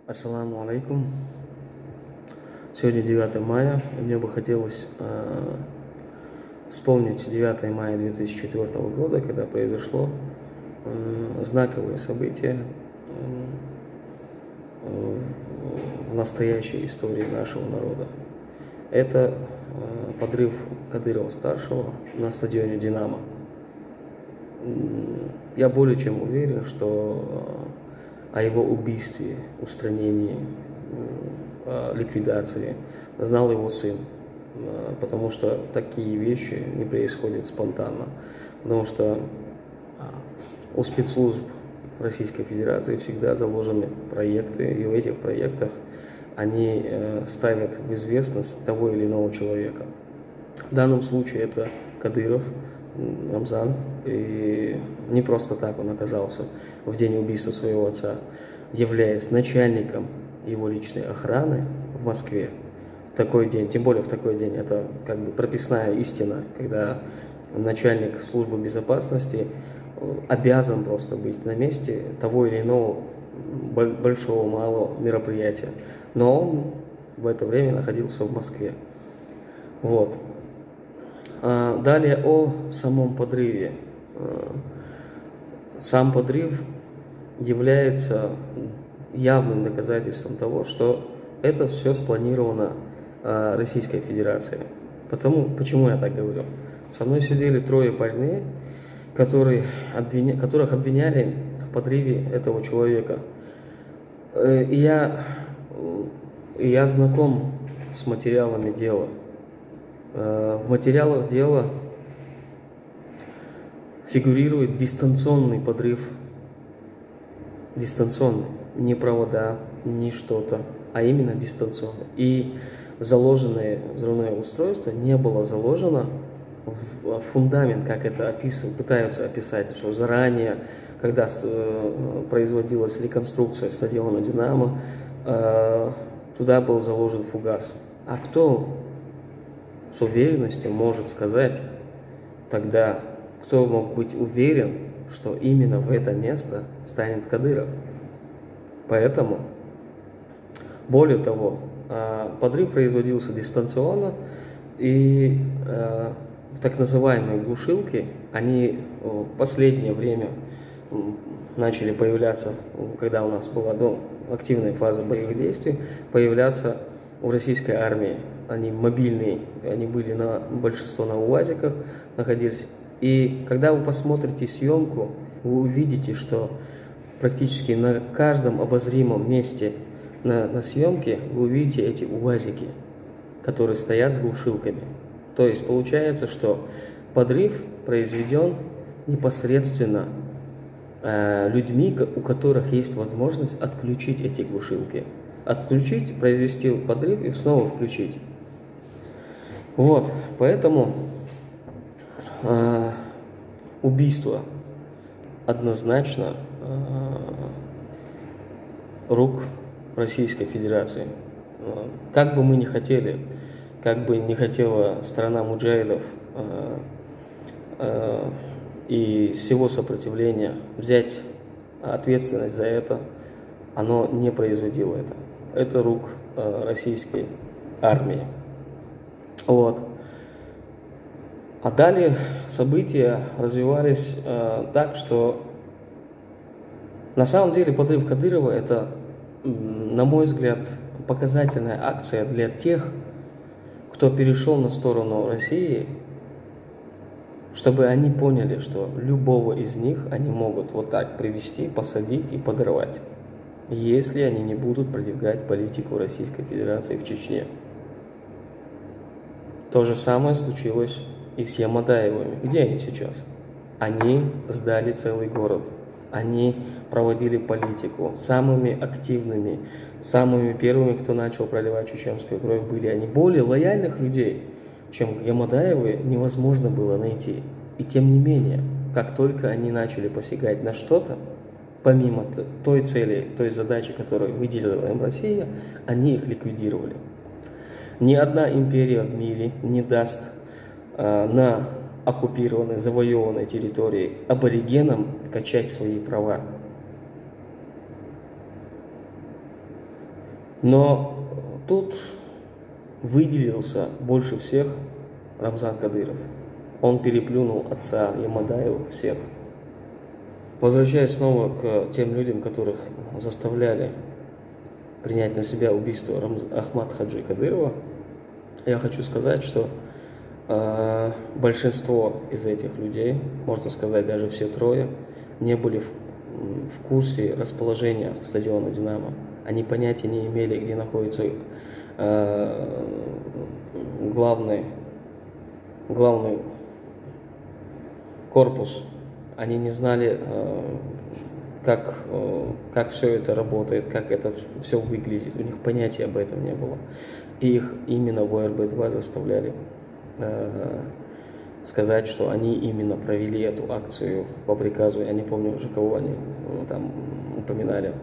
Ассаламу алейкум. Сегодня 9 мая, и мне бы хотелось вспомнить 9 мая 2004 года, когда произошло знаковое событие в настоящей истории нашего народа. Это подрыв Кадырова-старшего на стадионе «Динамо». Я более чем уверен, что о его убийстве, устранении, ликвидации знал его сын, потому что такие вещи не происходят спонтанно, потому что у спецслужб Российской Федерации всегда заложены проекты, и в этих проектах они ставят в известность того или иного человека. В данном случае это Кадыров Рамзан, и не просто так он оказался в день убийства своего отца, являясь начальником его личной охраны в Москве. В такой день, тем более в такой день, это как бы прописная истина, когда начальник службы безопасности обязан просто быть на месте того или иного большого, малого мероприятия. Но он в это время находился в Москве. Вот. Далее о самом подрыве. Сам подрыв является явным доказательством того, что это все спланировано Российской Федерацией. Почему я так говорю? Со мной сидели трое парней, которых обвиняли в подрыве этого человека. И я знаком с материалами дела. В материалах дела фигурирует дистанционный подрыв. Дистанционный. Не провода, не что-то, а именно дистанционный. И заложенное взрывное устройство не было заложено в фундамент, как это пытаются описать, что заранее, когда производилась реконструкция стадиона «Динамо», туда был заложен фугас. А кто с уверенностью может сказать тогда, кто мог быть уверен, что именно в это место станет Кадыров? Поэтому, более того, подрыв производился дистанционно, и так называемые глушилки, они в последнее время начали появляться, когда у нас была активная фаза боевых действий, появляться у российской армии. Они мобильные, они были большинство на УАЗиках находились. И когда вы посмотрите съемку, вы увидите, что практически на каждом обозримом месте на съемке вы увидите эти УАЗики, которые стоят с глушилками. То есть получается, что подрыв произведен непосредственно людьми, у которых есть возможность отключить эти глушилки. Отключить, произвести подрыв и снова включить. Вот, поэтому убийство однозначно рук Российской Федерации. Как бы мы ни хотели, как бы не хотела страна муджахидов и всего сопротивления взять ответственность за это, оно не производило это. Это рук российской армии. Вот. А далее события развивались так, что на самом деле подрыв Кадырова – это, на мой взгляд, показательная акция для тех, кто перешел на сторону России, чтобы они поняли, что любого из них они могут вот так привести, посадить и подорвать, если они не будут продвигать политику Российской Федерации в Чечне. То же самое случилось и с Ямадаевыми. Где они сейчас? Они сдали целый город. Они проводили политику. Самыми активными, самыми первыми, кто начал проливать чеченскую кровь, были они. Более лояльных людей, чем Ямадаевы, невозможно было найти. И тем не менее, как только они начали посягать на что-то, помимо той цели, той задачи, которую выделила им Россия, они их ликвидировали. Ни одна империя в мире не даст на оккупированной, завоеванной территории аборигенам качать свои права. Но тут выделился больше всех Рамзан Кадыров. Он переплюнул отца Ямадаевых всех. Возвращаясь снова к тем людям, которых заставляли принять на себя убийство Ахмад Хаджи Кадырова, я хочу сказать, что большинство из этих людей, можно сказать даже все трое, не были в курсе расположения стадиона «Динамо». Они понятия не имели, где находится главный корпус. Они не знали, как все это работает, как это все выглядит. У них понятия об этом не было. И их именно в ОРБ-2 заставляли сказать, что они именно провели эту акцию по приказу. Я не помню уже, кого они там упоминали.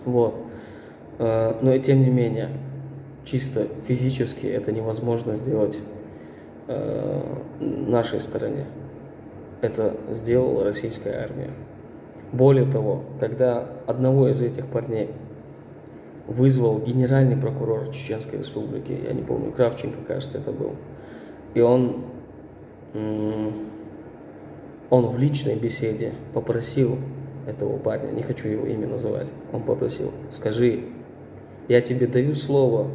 Вот. Но и тем не менее, чисто физически это невозможно сделать нашей стороне. Это сделала российская армия. Более того, когда одного из этих парней вызвал генеральный прокурор Чеченской Республики, я не помню, Кравченко, кажется, это был, и он в личной беседе попросил этого парня, не хочу его имя называть, он попросил: скажи, я тебе даю слово,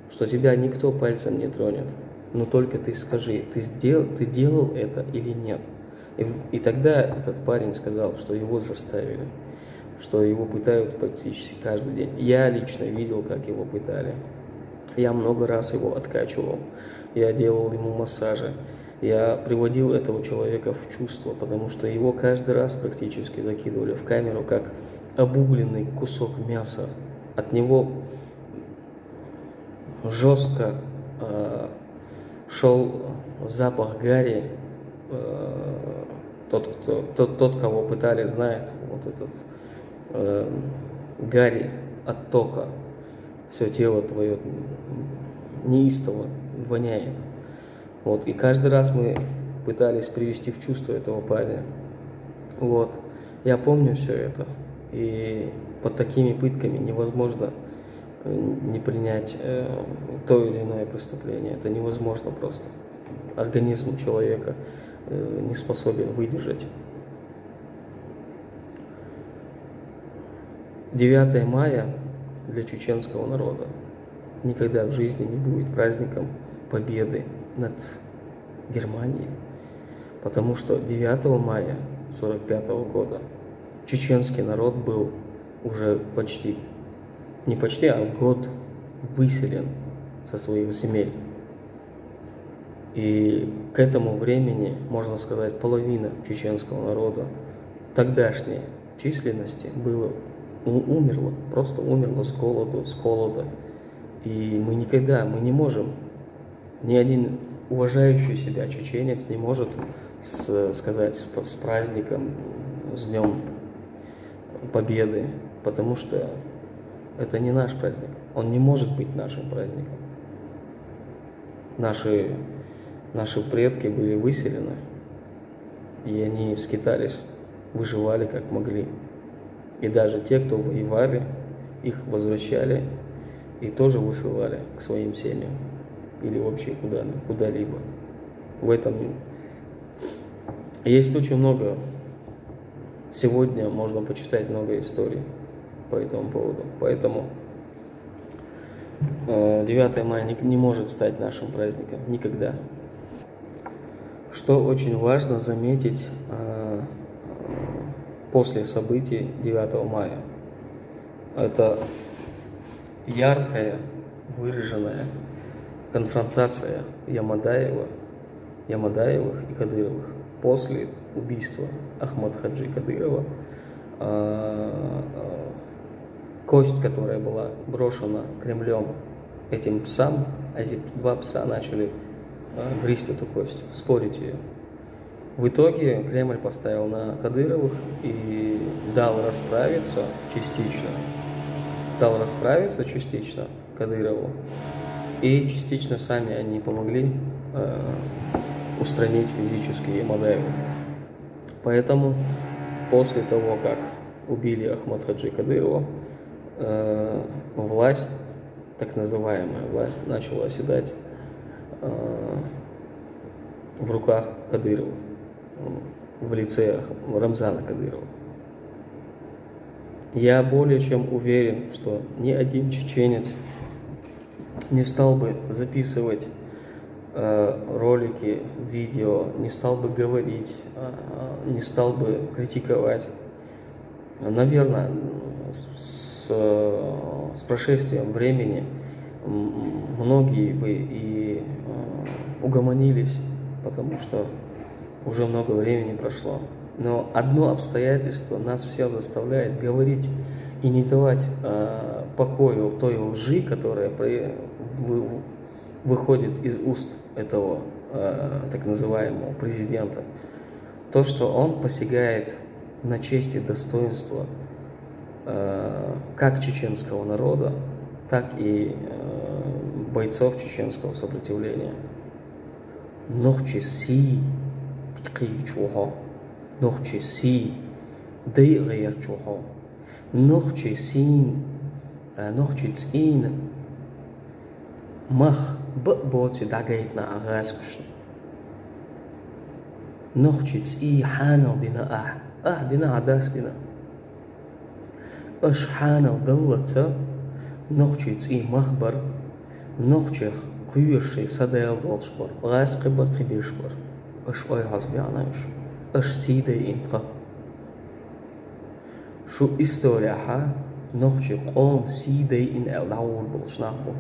что тебя никто пальцем не тронет, но только ты скажи, ты делал это или нет. И тогда этот парень сказал, что его заставили, что его пытают практически каждый день. Я лично видел, как его пытали. Я много раз его откачивал, я делал ему массажи, я приводил этого человека в чувство, потому что его каждый раз практически закидывали в камеру, как обугленный кусок мяса. От него жестко шел запах гари. Тот, кого пытали, знает, вот этот гари от тока. Все тело твое неистово воняет. Вот. И каждый раз мы пытались привести в чувство этого парня. Вот. Я помню все это. И под такими пытками невозможно не принять то или иное преступление. Это невозможно просто. Организм человека не способен выдержать. 9 мая для чеченского народа никогда в жизни не будет праздником победы над Германией, потому что 9 мая 1945 года чеченский народ был уже год выселен со своих земель. И к этому времени, можно сказать, половина чеченского народа тогдашней численности умерла, просто умерла с холода. И мы не можем, ни один уважающий себя чеченец не может сказать с праздником, с Днем Победы, потому что это не наш праздник, он не может быть нашим праздником. Наши предки были выселены, и они скитались, выживали как могли. И даже те, кто воевали, их возвращали и тоже высылали к своим семьям или вообще куда-либо. В этом есть очень много. Сегодня можно почитать много историй по этому поводу. Поэтому 9 мая не может стать нашим праздником никогда. Что очень важно заметить после событий 9 мая. Это яркая, выраженная конфронтация Ямадаевых и Кадыровых после убийства Ахмад Хаджи Кадырова. Кость, которая была брошена Кремлем этим псам, а эти 2 пса начали грызть эту кость, спорить ее. В итоге Кремль поставил на Кадыровых и дал расправиться частично Кадырову. И частично сами они помогли устранить физически Ямадаевых. Поэтому после того, как убили Ахмад Хаджи Кадырова, власть, так называемая власть, начала оседать в руках Кадырова, в лице Рамзана Кадырова. Я более чем уверен, что ни один чеченец не стал бы записывать ролики, видео, не стал бы говорить, не стал бы критиковать. Наверное, с прошествием времени многие бы и угомонились, потому что уже много времени прошло. Но одно обстоятельство нас всех заставляет говорить и не давать покою той лжи, которая выходит из уст этого так называемого президента. То, что он посягает на честь и достоинство как чеченского народа, так и бойцов чеченского сопротивления. Нохчи си тикичухо, нохчи си дейгерчухо, нохчи син, нохчи цин мах боти дагайтна агаскушн. Нохчи ци ханал дина дина адас дина. Аш ханал даллата, нохчи ци махбар, нохчих куйерши садайл долшбар, гасқибар қибишбар. Аш ой хазбианайш, аш сидей интqa. Шу историяха нохчи қом сидей ин элдаур болшнахбу.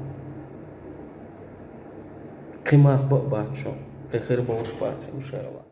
Қимах бачо, қихир болшпац, иншалла.